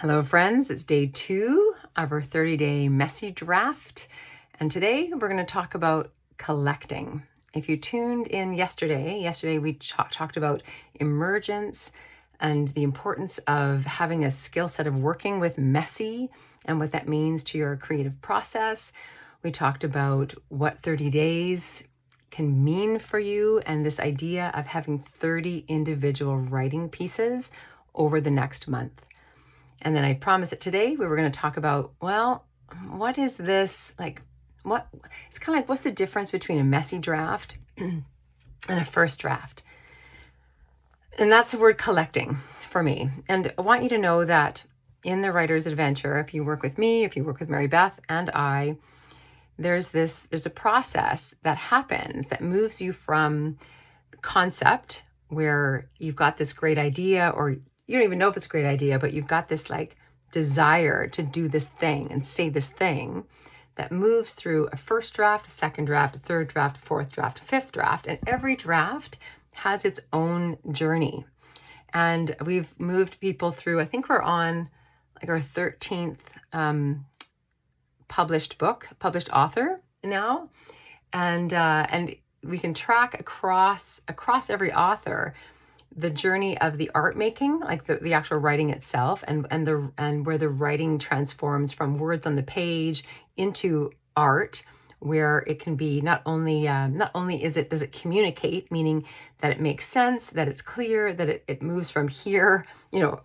Hello friends, it's day 2 of our 30-day messy draft, and today we're going to talk about collecting. If you tuned in yesterday we talked about emergence and the importance of having a skill set of working with messy and what that means to your creative process. We talked about what 30 days can mean for you and this idea of having 30 individual writing pieces over the next month. And then I promised that today we were going to talk about, well, what is this? It's kind of like, what's the difference between a messy draft and a first draft? And that's the word collecting for me. And I want you to know that in the Writer's Adventure, if you work with me, if you work with Mary Beth and I, there's a process that happens that moves you from concept, where you've got this great idea, or you don't even know if it's a great idea, but you've got this desire to do this thing and say this thing, that moves through a first draft, a second draft, a third draft, a fourth draft, a fifth draft, and every draft has its own journey. And we've moved people through, I think we're on our 13th published author now. And we can track across every author the journey of the art making, the actual writing itself, and where the writing transforms from words on the page into art, where it can be not only does it communicate, meaning that it makes sense, that it's clear, that it moves from here,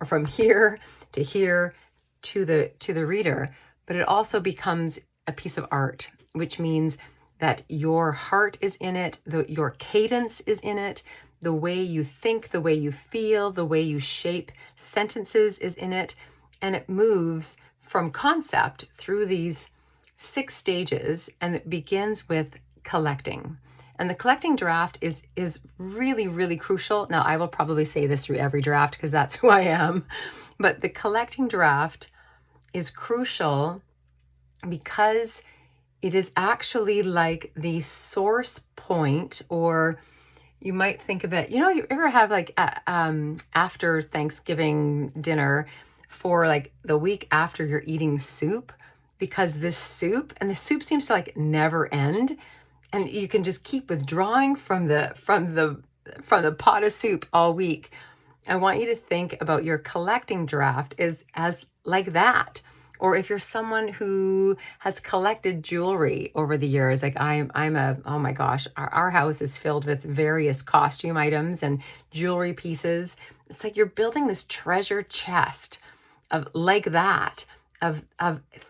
from here to here to the reader, but it also becomes a piece of art, which means that your heart is in it, your cadence is in it, the way you think, the way you feel, the way you shape sentences is in it, and it moves from concept through these 6 stages, and it begins with collecting. And the collecting draft is really, really crucial. Now, I will probably say this through every draft because that's who I am, but the collecting draft is crucial because it is actually like the source point, or you might think of it, you ever have after Thanksgiving dinner for the week after you're eating soup, because the soup seems to never end, and you can just keep withdrawing from the pot of soup all week. I want you to think about your collecting draft as like that. Or if you're someone who has collected jewelry over the years, oh my gosh, our house is filled with various costume items and jewelry pieces. It's like you're building this treasure chest of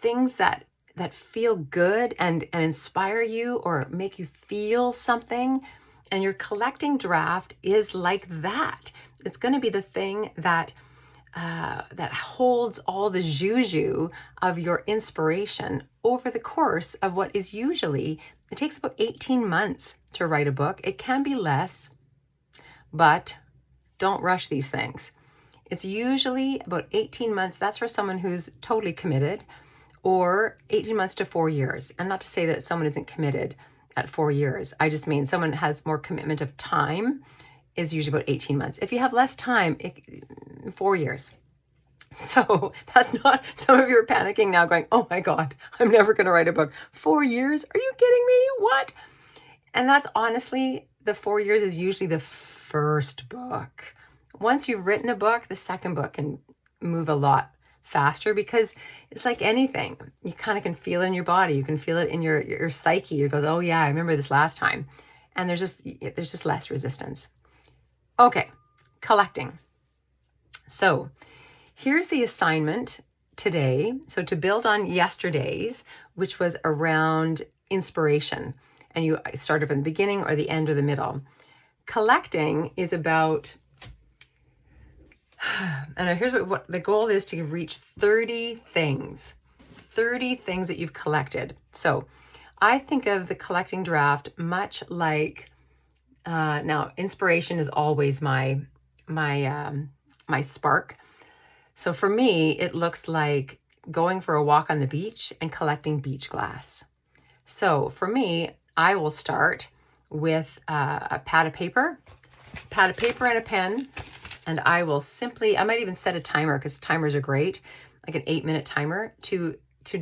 things that feel good and inspire you or make you feel something. And your collecting draft is like that. It's going to be the thing that holds all the juju of your inspiration over the course of what is usually, it takes about 18 months to write a book. It can be less, but don't rush these things. It's usually about 18 months. That's for someone who's totally committed, or 18 months to 4 years. And not to say that someone isn't committed at 4 years. I just mean someone has more commitment of time is usually about 18 months. If you have less time, 4 years. So that's not, some of you are panicking now going, oh my God, I'm never going to write a book. 4 years? Are you kidding me? What? And that's honestly, the 4 years is usually the first book. Once you've written a book, the second book can move a lot faster, because it's like anything. You kind of can feel it in your body. You can feel it in your psyche. You go, oh yeah, I remember this last time. And there's just less resistance. Okay, collecting. So here's the assignment today. So to build on yesterday's, which was around inspiration, and you started from the beginning or the end or the middle. Collecting is about, and here's what the goal is: to reach 30 things that you've collected. So I think of the collecting draft much like, now inspiration is always my spark. So for me, it looks like going for a walk on the beach and collecting beach glass. So for me, I will start with a pad of paper and a pen, and I might even set a timer, because timers are great. like an 8-minute timer, to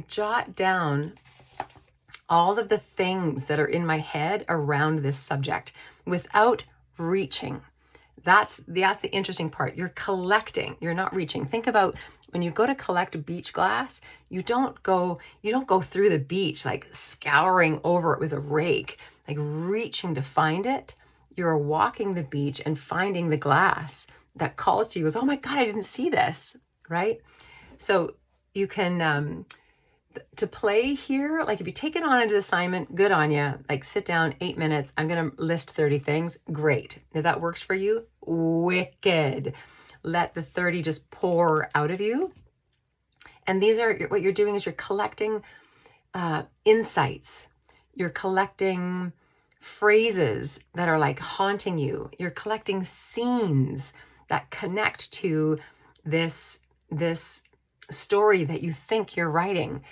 jot down all of the things that are in my head around this subject without reaching. That's the interesting part. You're collecting, you're not reaching. Think about when you go to collect beach glass, you don't go through the beach like scouring over it with a rake, like reaching to find it. You're walking the beach and finding the glass that calls to you, goes, oh my God, I didn't see this, right? So you can, to play here, like if you take it on as an assignment, good on you. Like sit down, 8 minutes. I'm going to list 30 things. Great. If that works for you, wicked. Let the 30 just pour out of you. And these are what you're doing is you're collecting insights. You're collecting phrases that are like haunting you. You're collecting scenes that connect to this story that you think you're writing.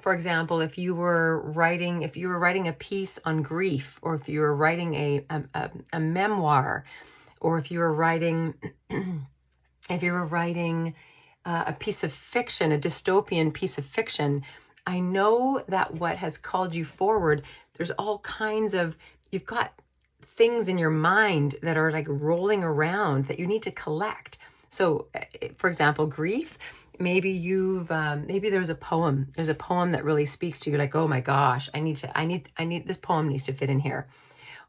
For example, if you were writing a piece on grief, or if you were writing a memoir, or if you were writing a piece of fiction, a dystopian piece of fiction, I know that what has called you forward, there's all kinds of, you've got things in your mind that are like rolling around that you need to collect. So, for example, grief. Maybe there's a poem that really speaks to you, like, oh my gosh, I need this poem needs to fit in here.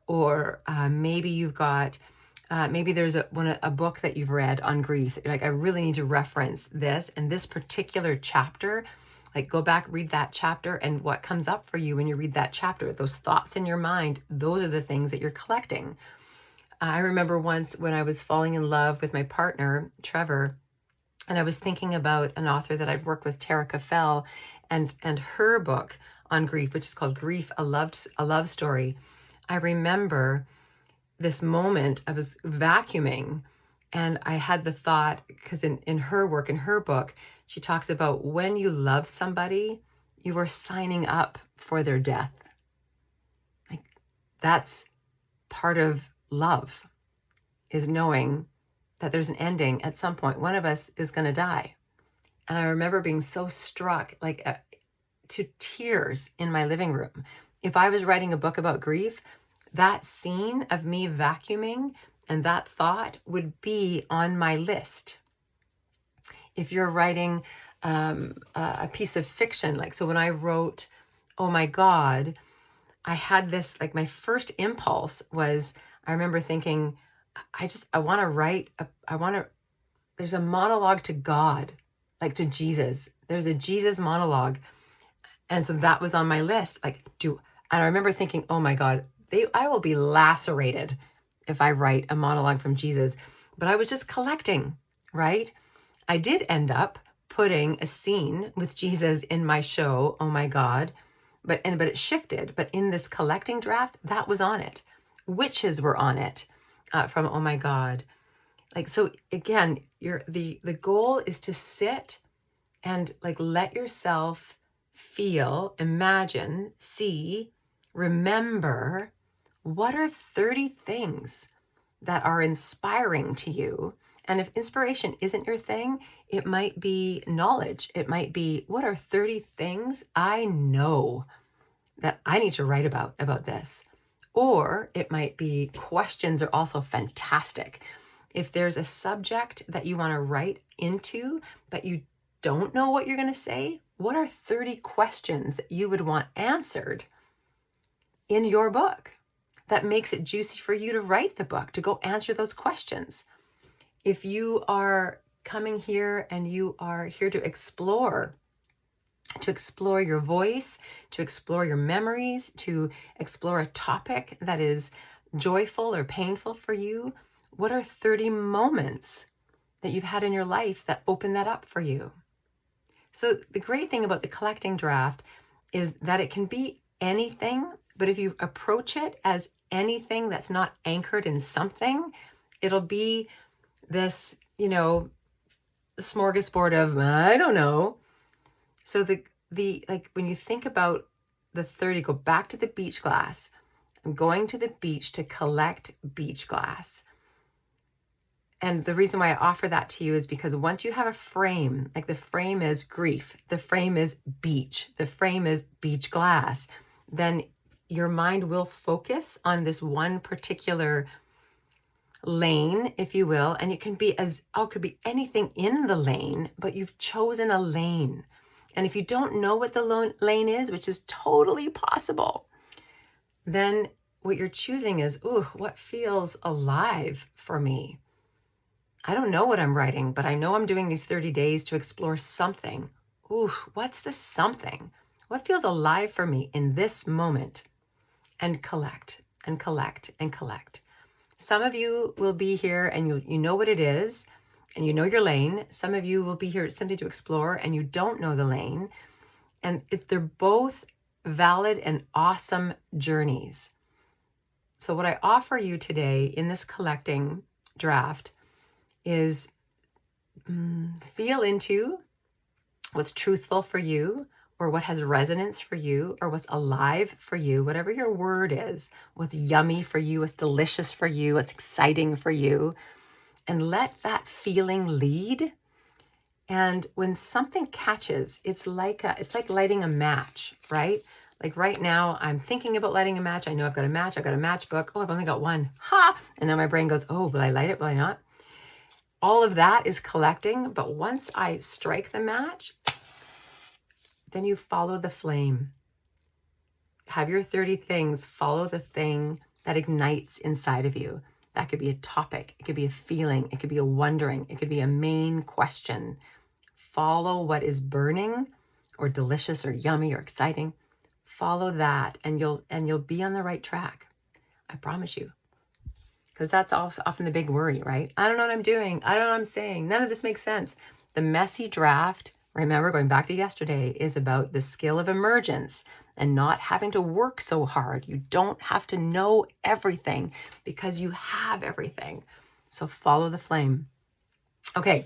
Or maybe you've got, maybe there's a book that you've read on grief. Like, I really need to reference this and this particular chapter. Like, go back, read that chapter, and what comes up for you when you read that chapter, those thoughts in your mind, those are the things that you're collecting. I remember once when I was falling in love with my partner, Trevor, and I was thinking about an author that I've worked with, Terica Fell, and her book on grief, which is called Grief, a Love Story. I remember this moment, I was vacuuming, and I had the thought, because in her work, in her book, she talks about when you love somebody, you are signing up for their death. Like, that's part of love, is knowing that there's an ending. At some point, one of us is going to die. And I remember being so struck, like to tears in my living room. If I was writing a book about grief, that scene of me vacuuming and that thought would be on my list. If you're writing a piece of fiction, like, so when I wrote, oh my God, I had this, like, my first impulse was, I remember thinking, I want to write, there's a monologue to God, like to Jesus. There's a Jesus monologue. And so that was on my list. And I remember thinking, oh my God, I will be lacerated if I write a monologue from Jesus. But I was just collecting, right? I did end up putting a scene with Jesus in my show, oh my God, but it shifted. But in this collecting draft, that was on it. Witches were on it. From oh my God. Like, so again, the goal is to sit and like let yourself feel, imagine, see, remember, what are 30 things that are inspiring to you. And if inspiration isn't your thing, it might be knowledge. It might be, what are 30 things I know that I need to write about this? Or it might be, questions are also fantastic. If there's a subject that you want to write into, but you don't know what you're going to say, what are 30 questions that you would want answered in your book that makes it juicy for you to write the book, to go answer those questions? If you are coming here and you are here to explore your voice, to explore your memories, to explore a topic that is joyful or painful for you, what are 30 moments that you've had in your life that open that up for you? So the great thing about the collecting draft is that it can be anything, but if you approach it as anything that's not anchored in something, it'll be this, smorgasbord of, I don't know. So the like when you think about the 30, go back to the beach glass. I'm going to the beach to collect beach glass. And the reason why I offer that to you is because once you have a frame, like the frame is grief, the frame is beach, the frame is beach glass, then your mind will focus on this one particular lane, if you will, and it can be it could be anything in the lane, but you've chosen a lane. And if you don't know what the lane is, which is totally possible, then what you're choosing is, what feels alive for me? I don't know what I'm writing, but I know I'm doing these 30 days to explore something. What's the something? What feels alive for me in this moment? And collect and collect and collect. Some of you will be here and you know what it is and you know your lane. Some of you will be here simply to explore and you don't know the lane. And they're both valid and awesome journeys. So what I offer you today in this collecting draft is feel into what's truthful for you, or what has resonance for you, or what's alive for you, whatever your word is, what's yummy for you, what's delicious for you, what's exciting for you, and let that feeling lead. And when something catches, it's like lighting a match, right? Like right now, I'm thinking about lighting a match. I know I've got a match. I've got a matchbook. I've only got one. And then my brain goes, will I light it? Will I not? All of that is collecting. But once I strike the match, then you follow the flame. Have your 30 things, follow the thing that ignites inside of you. That could be a topic. It could be a feeling. It could be a wondering. It could be a main question. Follow what is burning or delicious or yummy or exciting. Follow that and you'll be on the right track. I promise you. Because that's often the big worry, right? I don't know what I'm doing. I don't know what I'm saying. None of this makes sense. The messy draft, remember, going back to yesterday, is about the skill of emergence and not having to work so hard. You don't have to know everything because you have everything. So follow the flame. Okay,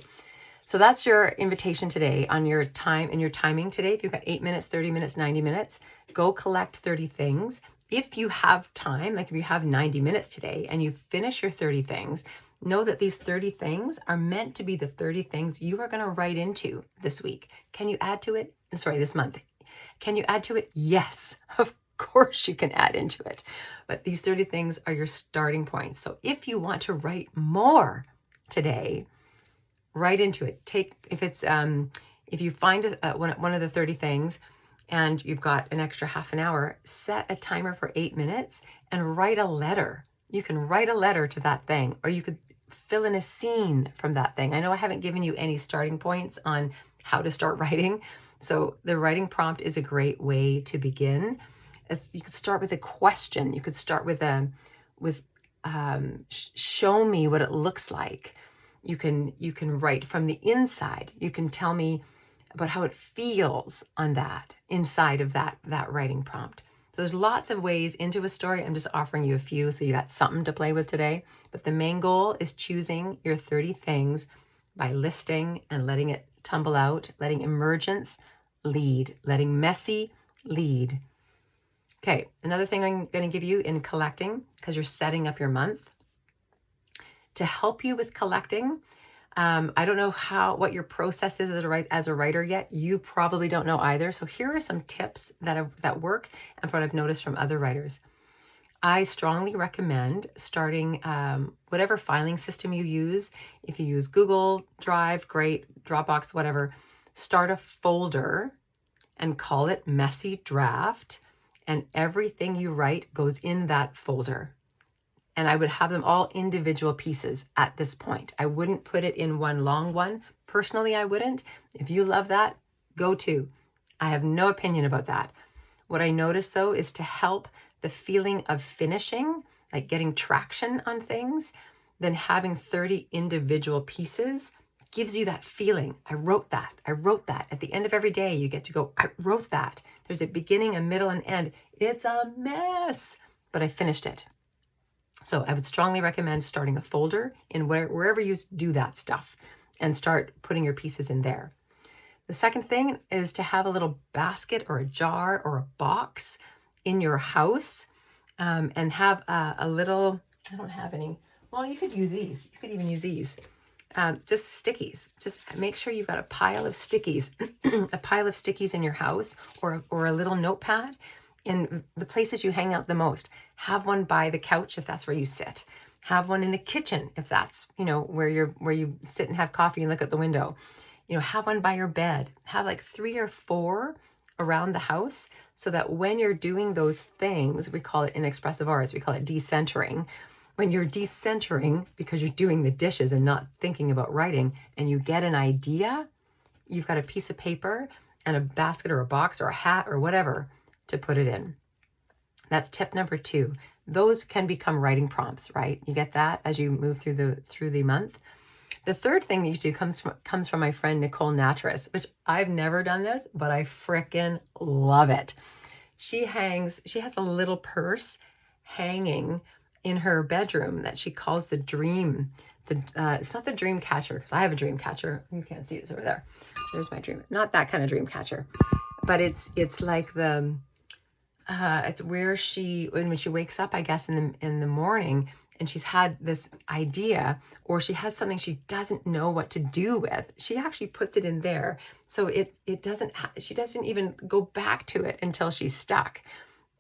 so that's your invitation today on your time and your timing today. If you've got 8 minutes, 30 minutes, 90 minutes, go collect 30 things. If you have time, like if you have 90 minutes today and you finish your 30 things, know that these 30 things are meant to be the 30 things you are going to write into this week. Can you add to it? Sorry, this month. Can you add to it? Yes, of course you can add into it. But these 30 things are your starting points. So if you want to write more today, write into it. If you find one of the 30 things and you've got an extra half an hour, set a timer for 8 minutes and write a letter. You can write a letter to that thing, or you could fill in a scene from that thing. I know I haven't given you any starting points on how to start writing. So the writing prompt is a great way to begin. You could start with a question. You could start with show me what it looks like. You can write from the inside. You can tell me about how it feels on that inside of that writing prompt. So there's lots of ways into a story. I'm just offering you a few so you got something to play with today. But the main goal is choosing your 30 things by listing and letting it tumble out, letting emergence lead, letting messy lead. Okay, another thing I'm going to give you in collecting, because you're setting up your month, to help you with collecting. I don't know what your process is as a writer yet. You probably don't know either. So here are some tips that work and what I've noticed from other writers. I strongly recommend starting whatever filing system you use. If you use Google Drive, great, Dropbox, whatever, start a folder and call it Messy Draft, and everything you write goes in that folder. And I would have them all individual pieces at this point. I wouldn't put it in one long one. Personally, I wouldn't. If you love that, go to. I have no opinion about that. What I noticed though is to help the feeling of finishing, like getting traction on things, then having 30 individual pieces gives you that feeling. I wrote that. At the end of every day, you get to go, I wrote that. There's a beginning, a middle, and end. It's a mess, but I finished it. So I would strongly recommend starting a folder in wherever you do that stuff and start putting your pieces in there. The second thing is to have a little basket or a jar or a box in your house and have a little, I don't have any. Well, you could use these. You could even use these. Just stickies. Just make sure you've got a pile of stickies, a pile of stickies in your house, or a little notepad in the places you hang out the most. Have one by the couch if that's where you sit. Have one in the kitchen if that's, where you sit and have coffee and look out the window. Have one by your bed. Have like 3 or 4 around the house so that when you're doing those things, we call it in expressive arts, we call it decentering. When you're decentering because you're doing the dishes and not thinking about writing, and you get an idea, you've got a piece of paper and a basket or a box or a hat or whatever to put it in. That's tip number 2. Those can become writing prompts, right? You get that as you move through the month. The third thing that you do comes from my friend Nicole Natras, which I've never done this, but I frickin' love it. She has a little purse hanging in her bedroom that she calls the dream. It's not the dream catcher, because I have a dream catcher. You can't see it, it's over there. There's my dream. Not that kind of dream catcher, but it's like it's where when she wakes up, I guess in the morning, and she's had this idea, or she has something she doesn't know what to do with, she actually puts it in there. So she doesn't even go back to it until she's stuck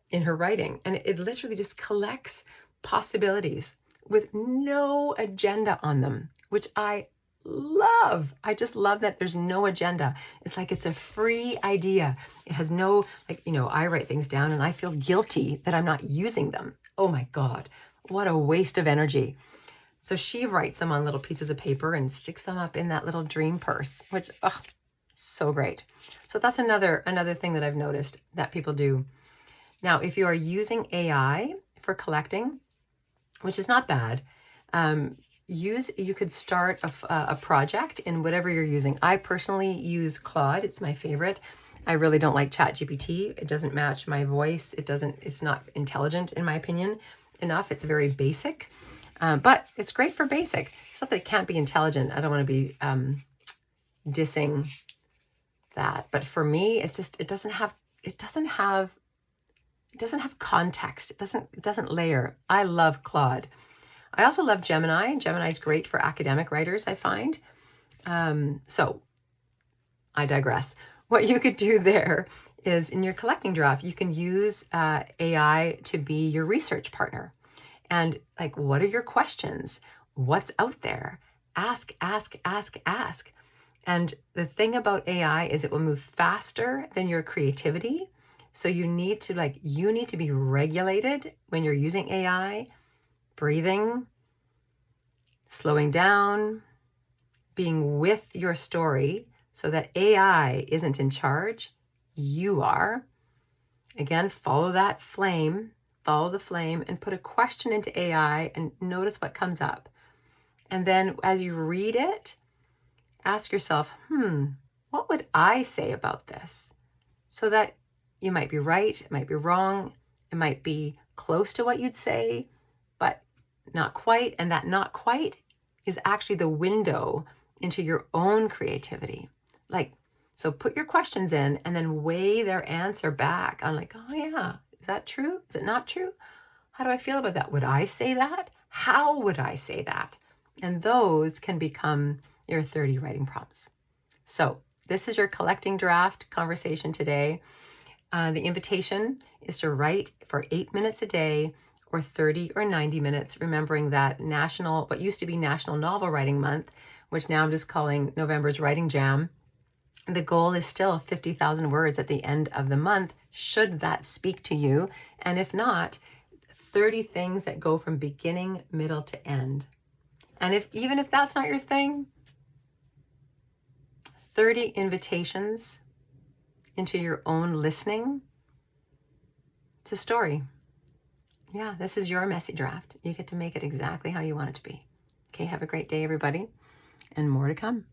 in her writing. And it literally just collects possibilities with no agenda on them, which I love. I just love that there's no agenda. It's like it's a free idea. It has no, I write things down and I feel guilty that I'm not using them. Oh my God, what a waste of energy. So she writes them on little pieces of paper and sticks them up in that little dream purse, which, so great. So that's another thing that I've noticed that people do. Now, if you are using AI for collecting, which is not bad, you could start a project in whatever you're using. I personally use Claude. It's my favorite. I really don't like ChatGPT. It doesn't match my voice. It's not intelligent, in my opinion, enough. It's very basic, but it's great for basic. It's not that it can't be intelligent. I don't want to be dissing that, but for me, it's just, it doesn't have context. It doesn't layer. I love Claude. I also love Gemini. Gemini's great for academic writers, I find. So I digress. What you could do there is in your collecting draft, you can use AI to be your research partner. And like, what are your questions? What's out there? Ask. And the thing about AI is it will move faster than your creativity. So you need to be regulated when you're using AI, breathing, slowing down, being with your story so that AI isn't in charge. You are. Again, follow the flame and put a question into AI and notice what comes up. And then as you read it, ask yourself, what would I say about this? So that you might be right, it might be wrong, it might be close to what you'd say, but not quite. And that not quite is actually the window into your own creativity. So put your questions in and then weigh their answer back on oh yeah, is that true? Is it not true? How do I feel about that? Would I say that? How would I say that? And those can become your 30 writing prompts. So this is your collecting draft conversation today. The invitation is to write for 8 minutes a day or 30 or 90 minutes, remembering that what used to be National Novel Writing Month, which now I'm just calling November's Writing Jam. The goal is still 50,000 words at the end of the month, should that speak to you. And if not, 30 things that go from beginning, middle to end. And even if that's not your thing, 30 invitations into your own listening to story. Yeah, this is your messy draft. You get to make it exactly how you want it to be. Okay, have a great day, everybody, and more to come.